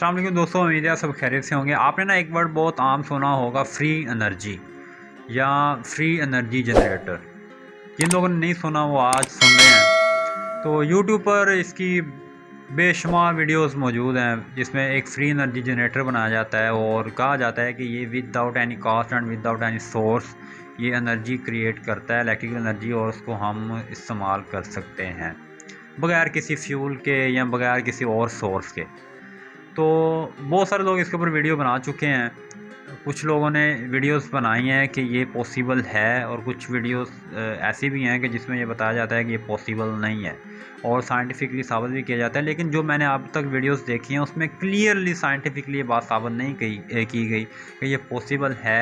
अस्सलाम वालेकुम दोस्तों, उम्मीद है सब खैरियत से होंगे। आपने ना एक वर्ड बहुत आम सुना होगा, फ्री एनर्जी या फ्री एनर्जी जनरेटर। जिन लोगों ने नहीं सुना वो आज सुन रहे हैं। तो यूट्यूब पर इसकी बेशुमार वीडियोस मौजूद हैं जिसमें एक फ्री एनर्जी जनरेटर बनाया जाता है और कहा जाता है कि ये without any cost and without any source ये एनर्जी क्रिएट करता है, इलेक्ट्रिकल एनर्जी, और उसको हम इस्तेमाल कर सकते हैं बगैर किसी फ्यूल के या बगैर किसी और सोर्स के। तो बहुत सारे लोग इसके ऊपर वीडियो बना चुके हैं। कुछ लोगों ने वीडियोस बनाई हैं कि ये पॉसिबल है, और कुछ वीडियोस ऐसी भी हैं कि जिसमें ये बताया जाता है कि ये पॉसिबल नहीं है और साइंटिफिकली साबित भी किया जाता है। लेकिन जो मैंने अब तक वीडियोस देखी हैं उसमें क्लियरली साइंटिफिकली ये बात साबित नहीं की गई कि ये पॉसिबल है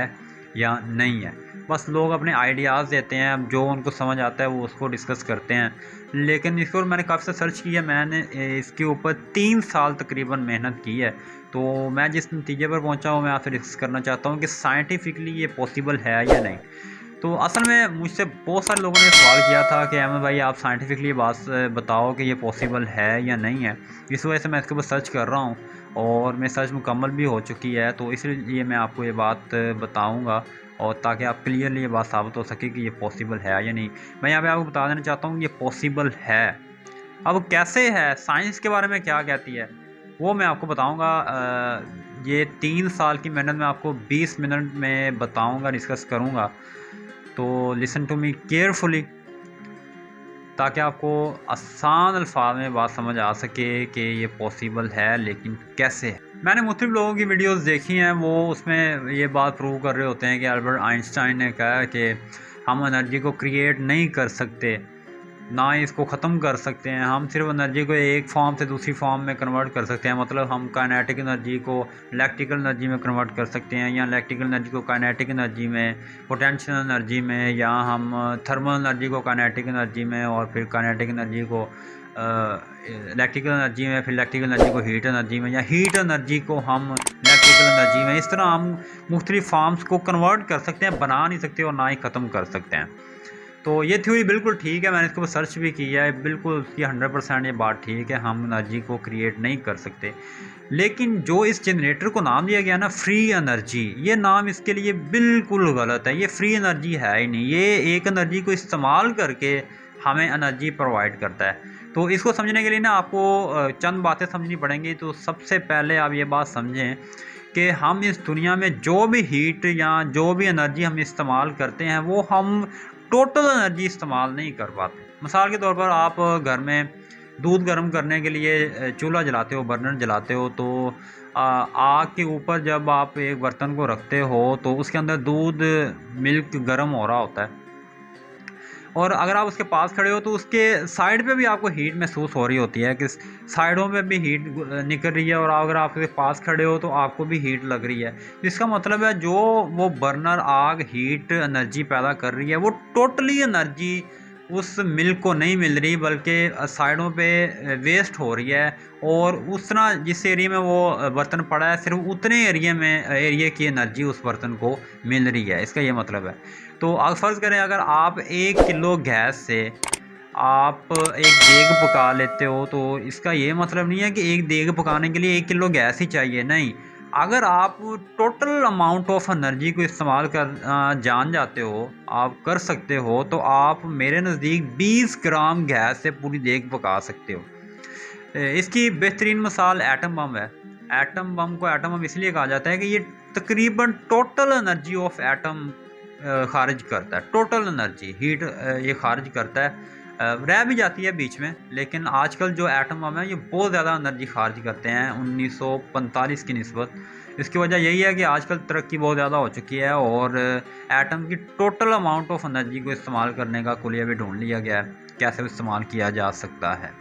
या नहीं है। बस लोग अपने आइडियाज़ देते हैं, अब जो उनको समझ आता है वो उसको डिस्कस करते हैं। लेकिन इसके ऊपर मैंने काफ़ी सर्च किया, मैंने इसके ऊपर 3 साल तकरीबन मेहनत की है। तो मैं जिस नतीजे पर पहुंचा हूँ मैं आपसे डिस्कस करना चाहता हूँ कि साइंटिफिकली ये पॉसिबल है या नहीं। तो असल में मुझसे बहुत सारे लोगों ने सवाल किया था कि अहमद भाई आप साइंटिफिकली बात बताओ कि ये पॉसिबल है या नहीं है। इस वजह से मैं इसके ऊपर सर्च कर रहा हूँ और मेरी सर्च मुकम्मल भी हो चुकी है, तो इसलिए मैं आपको ये बात बताऊँगा और ताकि आप क्लियरली ये बात साबित हो सके कि ये पॉसिबल है या नहीं। मैं यहाँ पे आपको बता देना चाहता हूँ ये पॉसिबल है। अब कैसे है, साइंस के बारे में क्या कहती है वो मैं आपको बताऊंगा। ये 3 साल की मेहनत मैं आपको 20 मिनट में बताऊंगा, डिस्कस करूंगा। तो लिसन टू मी केयरफुली ताकि आपको आसान अल्फाज में बात समझ आ सके कि ये पॉसिबल है, लेकिन कैसे है। मैंने मुख्तलिफ लोगों की वीडियोस देखी हैं, वो उसमें ये बात प्रूव कर रहे होते हैं कि अल्बर्ट आइंस्टाइन ने कहा कि हम एनर्जी को क्रिएट नहीं कर सकते, ना ही इसको ख़त्म कर सकते हैं। हम सिर्फ एनर्जी को एक फॉर्म से दूसरी फॉर्म में कन्वर्ट कर सकते हैं। मतलब हम काइनेटिक एनर्जी को इलेक्ट्रिकल एनर्जी में कन्वर्ट कर सकते हैं, या इलेक्ट्रिकल एनर्जी को काइनेटिक एनर्जी में, पोटेंशियल एनर्जी में, या हम थर्मल एनर्जी को काइनेटिक एनर्जी में, और फिर काइनेटिक एनर्जी को इलेक्ट्रिकल एनर्जी में, फिर इलेक्ट्रिकल एनर्जी को हीट एनर्जी में, या हीट एनर्जी को हम इलेक्ट्रिकल एनर्जी में। इस तरह हम मुख्तलिफ फॉर्म्स को कन्वर्ट कर सकते हैं, बना नहीं सकते और ना ही ख़त्म कर सकते हैं। तो ये थ्योरी बिल्कुल ठीक है, मैंने इसके ऊपर सर्च भी किया है, बिल्कुल उसकी 100% ये बात ठीक है, हम एनर्जी को क्रिएट नहीं कर सकते। लेकिन जो इस जनरेटर को नाम दिया गया ना फ्री एनर्जी, ये नाम इसके लिए बिल्कुल गलत है। ये फ्री एनर्जी है ही नहीं, ये एक एनर्जी को इस्तेमाल करके हमें एनर्जी प्रोवाइड करता है। तो इसको समझने के लिए ना आपको चंद बातें समझनी पड़ेंगी। तो सबसे पहले आप ये बात समझें कि हम इस दुनिया में जो भी हीट या जो भी एनर्जी हम इस्तेमाल करते हैं वो हम टोटल एनर्जी इस्तेमाल नहीं कर पाते। मिसाल के तौर पर आप घर में दूध गर्म करने के लिए चूल्हा जलाते हो, बर्नर जलाते हो, तो आग के ऊपर जब आप एक बर्तन को रखते हो तो उसके अंदर दूध मिल्क गर्म हो रहा होता है, और अगर आप उसके पास खड़े हो तो उसके साइड पे भी आपको हीट महसूस हो रही होती है कि साइडों में भी हीट निकल रही है, और अगर आप उसके पास खड़े हो तो आपको भी हीट लग रही है। इसका मतलब है जो वो बर्नर आग हीट एनर्जी पैदा कर रही है वो टोटली एनर्जी उस मिल्क को नहीं मिल रही, बल्कि साइडों पे वेस्ट हो रही है। और उस तरह जिस एरिया में वो बर्तन पड़ा है सिर्फ उतने एरिया की एनर्जी उस बर्तन को मिल रही है, इसका ये मतलब है। तो आप फ़र्ज़ करें अगर आप 1 किलो गैस से आप एक देग पका लेते हो, तो इसका ये मतलब नहीं है कि एक देग पकाने के लिए 1 किलो गैस ही चाहिए, नहीं। अगर आप टोटल अमाउंट ऑफ एनर्जी को इस्तेमाल कर जान जाते हो, आप कर सकते हो, तो आप मेरे नज़दीक 20 ग्राम गैस से पूरी देग पका सकते हो। इसकी बेहतरीन मिसाल एटम बम है। एटम बम को एटम बम इसलिए कहा जाता है कि ये तकरीबन टोटल एनर्जी ऑफ एटम खारिज करता है। टोटल एनर्जी हीट ये खारिज करता है, रह भी जाती है बीच में, लेकिन आजकल जो एटम बम है ये बहुत ज़्यादा एनर्जी खारिज करते हैं 1945 की निस्बत। इसकी वजह यही है कि आजकल तरक्की बहुत ज़्यादा हो चुकी है और एटम की टोटल अमाउंट ऑफ एनर्जी को इस्तेमाल करने का कुलिया भी ढूंढ लिया गया है, कैसे इस्तेमाल किया जा सकता है।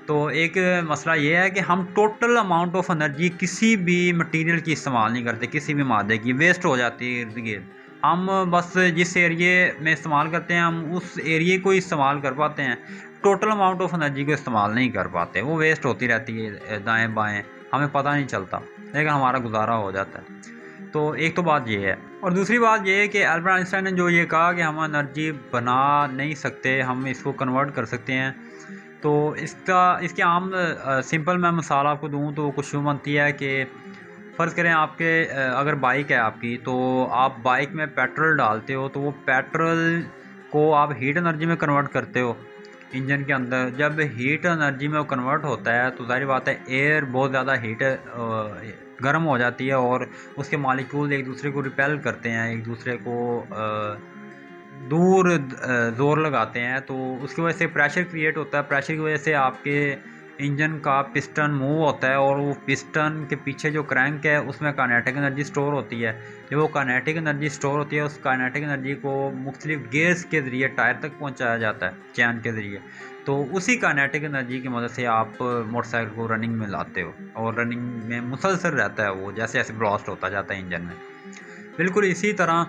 तो एक मसला ये है कि हम टोटल अमाउंट ऑफ एनर्जी किसी भी मटेरियल की इस्तेमाल नहीं करते, किसी भी मादे की वेस्ट हो जाती है इर्द गिर्द। हम बस जिस एरिए में इस्तेमाल करते हैं हम उस एरिए को ही इस्तेमाल कर पाते हैं, टोटल अमाउंट ऑफ एनर्जी को इस्तेमाल नहीं कर पाते, वो वेस्ट होती रहती है दाएं बाएं, हमें पता नहीं चलता, लेकिन हमारा गुजारा हो जाता है। तो एक तो बात ये है, और दूसरी बात ये है कि अल्बर्ट आइंस्टाइन ने जो ये कहा कि हम एनर्जी बना नहीं सकते, हम इसको कन्वर्ट कर सकते हैं, तो इसके आम सिंपल मैं मिसाल आपको दूँ तो कुछ यूँ बनती है कि फ़र्ज़ करें आपके अगर बाइक है आपकी, तो आप बाइक में पेट्रोल डालते हो, तो वो पेट्रोल को आप हीट एनर्जी में कन्वर्ट करते हो इंजन के अंदर। जब हीट एनर्जी में वो कन्वर्ट होता है तो ज़ाहिर बात है एयर बहुत ज़्यादा गर्म हो जाती है और उसके मॉलिक्यूल एक दूसरे को रिपेल करते हैं, एक दूसरे को दूर ज़ोर लगाते हैं, तो उसकी वजह से प्रेशर क्रिएट होता है। प्रेशर की वजह से आपके इंजन का पिस्टन मूव होता है और वो पिस्टन के पीछे जो क्रैंक है उसमें काइनेटिक एनर्जी स्टोर होती है। जब वो काइनेटिक एनर्जी स्टोर होती है, उस काइनेटिक एनर्जी को मुख्तलिफ गियर्स के ज़रिए टायर तक पहुंचाया जाता है चैन के ज़रिए। तो उसी काइनेटिक एनर्जी की मदद से आप मोटरसाइकिल को रनिंग में लाते हो और रनिंग में मुसलसल रहता है वो, जैसे जैसे ब्लास्ट होता जाता है इंजन में। बिल्कुल इसी तरह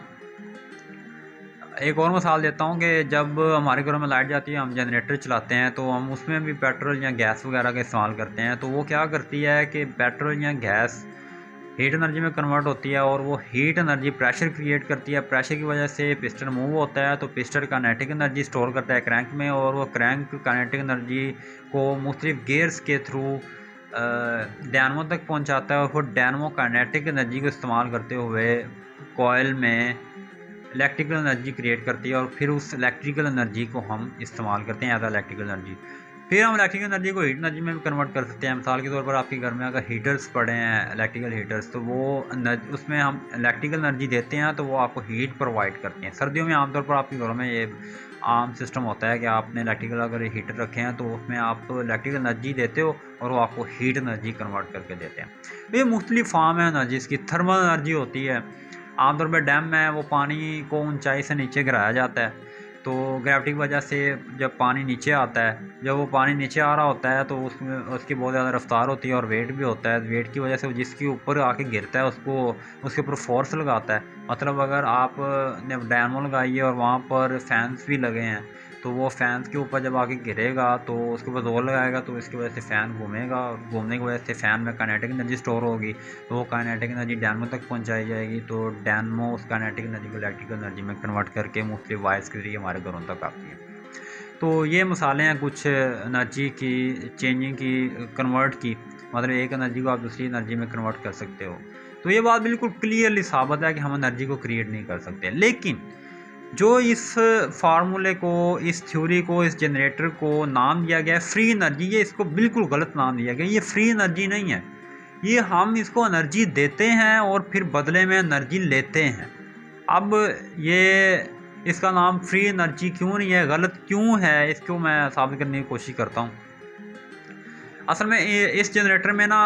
एक और मिसाल देता हूँ कि जब हमारे घरों में लाइट जाती है, हम जनरेटर चलाते हैं, तो हम उसमें भी पेट्रोल या गैस वगैरह का इस्तेमाल करते हैं। तो वो क्या करती है कि पेट्रोल या गैस हीट एनर्जी में कन्वर्ट होती है और वो हीट एनर्जी प्रेशर क्रिएट करती है। प्रेशर की वजह से पिस्टन मूव होता है, तो पिस्टन काइनेटिक एनर्जी स्टोर करता है क्रैंक में, और वो क्रैंक काइनेटिक एनर्जी को मुख्तलिफ गियर्स के थ्रू डायनमो तक पहुँचाता है, और फिर डायनमो काइनेटिक एनर्जी को इस्तेमाल करते हुए कॉयल में इलेक्ट्रिकल एनर्जी क्रिएट करती है, और फिर उस इलेक्ट्रिकल एनर्जी को हम इस्तेमाल करते हैं एज इलेक्ट्रिकल एनर्जी। फिर हम इलेक्ट्रिकल एनर्जी को हीट एनर्जी में भी कन्वर्ट कर सकते हैं। मिसाल के तौर पर आपके घर में अगर हीटर्स पड़े हैं, इलेक्ट्रिकल हीटर्स, तो वो उसमें हम इलेक्ट्रिकल एनर्जी देते हैं, तो वो आपको हीट प्रोवाइड करते हैं। सर्दियों में आमतौर पर आपके घरों में ये आम सिस्टम होता है कि आपने इलेक्ट्रिकल अगर हीटर रखे हैं तो उसमें आप इलेक्ट्रिकल एनर्जी देते हो और वो आपको हीट एनर्जी कन्वर्ट करके देते हैं। तो ये मुख्तलिफ फॉर्म है एनर्जी। इसकी थर्मल एनर्जी होती है, आमतौर पर डैम में वो पानी को ऊंचाई से नीचे गिराया जाता है, तो ग्रेविटी की वजह से जब पानी नीचे आता है, जब वो पानी नीचे आ रहा होता है तो उसमें उसकी बहुत ज़्यादा रफ्तार होती है और वेट भी होता है। वेट की वजह से वो जिसके ऊपर आके गिरता है उसको उसके ऊपर फोर्स लगाता है। मतलब अगर आप ने डायनमो लगाई है और वहाँ पर फैंस भी लगे हैं, तो वो फैंस के ऊपर जब आके गिरेगा तो उसके ऊपर जोर लगाएगा, तो इसकी वजह से फ़ैन घूमेगा, और घूमने की वजह से फ़ैन में काइनेटिक एनर्जी स्टोर होगी, तो वो काइनेटिक एनर्जी डायनमो तक पहुंचाई जाएगी। तो डायनमो उस काइनेटिक एनर्जी को इलेक्ट्रिकल एनर्जी में कन्वर्ट करके मुख्तलिफ वायर्स के जरिए हमारे घरों तक आती है। तो ये मिसालें हैं कुछ एनर्जी की चेंजिंग की, कन्वर्ट की, मतलब एक एनर्जी को आप दूसरी एनर्जी में कन्वर्ट कर सकते हो। तो ये बात बिल्कुल क्लियरली साबित है कि हम एनर्जी को क्रिएट नहीं कर सकते। लेकिन जो इस फार्मूले को, इस थ्योरी को, इस जनरेटर को नाम दिया गया है फ्री एनर्जी, ये इसको बिल्कुल गलत नाम दिया गया। ये फ्री एनर्जी नहीं है, ये हम इसको एनर्जी देते हैं और फिर बदले में एनर्जी लेते हैं। अब ये इसका नाम फ्री एनर्जी क्यों नहीं है, गलत क्यों है, इसको मैं साबित करने की कोशिश करता हूँ। असल में इस जनरेटर में ना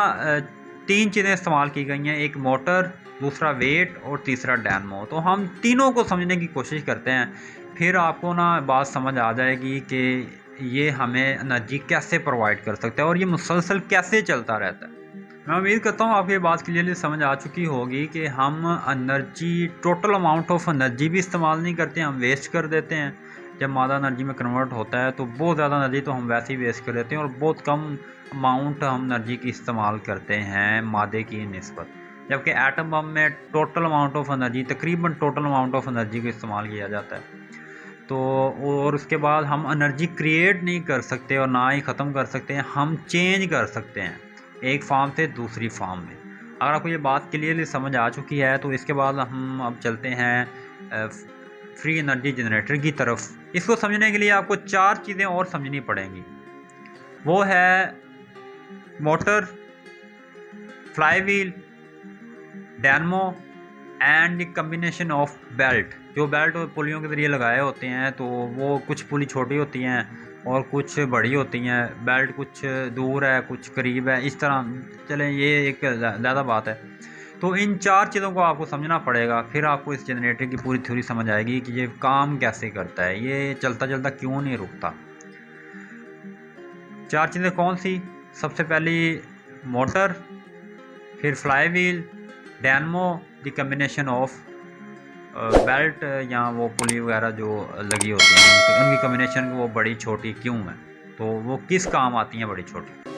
3 चीज़ें इस्तेमाल की गई हैं, एक मोटर, दूसरा वेट और तीसरा डायनमो। तो हम तीनों को समझने की कोशिश करते हैं, फिर आपको ना बात समझ आ जाएगी कि ये हमें एनर्जी कैसे प्रोवाइड कर सकता है और ये मुसलसल कैसे चलता रहता है। मैं उम्मीद करता हूँ आपको ये बात क्लियरली समझ आ चुकी होगी कि हम energy, total amount of energy भी इस्तेमाल नहीं करते, हम वेस्ट कर देते हैं। जब मादा एनर्जी में कन्वर्ट होता है तो बहुत ज़्यादा एनर्जी तो हम वैसे ही वेस्ट कर देते हैं और बहुत कम अमाउंट हम एनर्जी की इस्तेमाल करते हैं मादे की निस्बत। जबकि एटम बम में टोटल अमाउंट ऑफ एनर्जी, तकरीबन टोटल अमाउंट ऑफ एनर्जी को इस्तेमाल किया जाता है। तो और उसके बाद हम एनर्जी क्रिएट नहीं कर सकते और ना ही ख़त्म कर सकते हैं, हम चेंज कर सकते हैं एक फॉर्म से दूसरी फॉर्म में। अगर आपको ये बात क्लियरली समझ आ चुकी है तो इसके बाद हम अब चलते हैं फ्री एनर्जी जनरेटर की तरफ। इसको समझने के लिए आपको 4 चीज़ें और समझनी पड़ेंगी। वो है motor, fly wheel, dynamo and combination of belt. जो बेल्ट और पुलियों के ज़रिए लगाए होते हैं, तो वो कुछ पुली छोटी होती हैं और कुछ बड़ी होती हैं, बेल्ट कुछ दूर है कुछ करीब है, इस तरह चलें, ये एक ज़्यादा बात है। तो इन 4 चीज़ों को आपको समझना पड़ेगा, फिर आपको इस जनरेटर की पूरी थ्योरी समझ आएगी कि ये काम कैसे करता है, ये चलता चलता क्यों नहीं रुकता। 4 चीज़ें कौन सी? सबसे पहली मोटर, फिर fly wheel, dynamo, the combination of belt या वो पुली वगैरह जो लगी होती हैं, उनकी कम्बिनेशन वो बड़ी छोटी क्यों है, तो वो किस काम आती हैं बड़ी छोटी।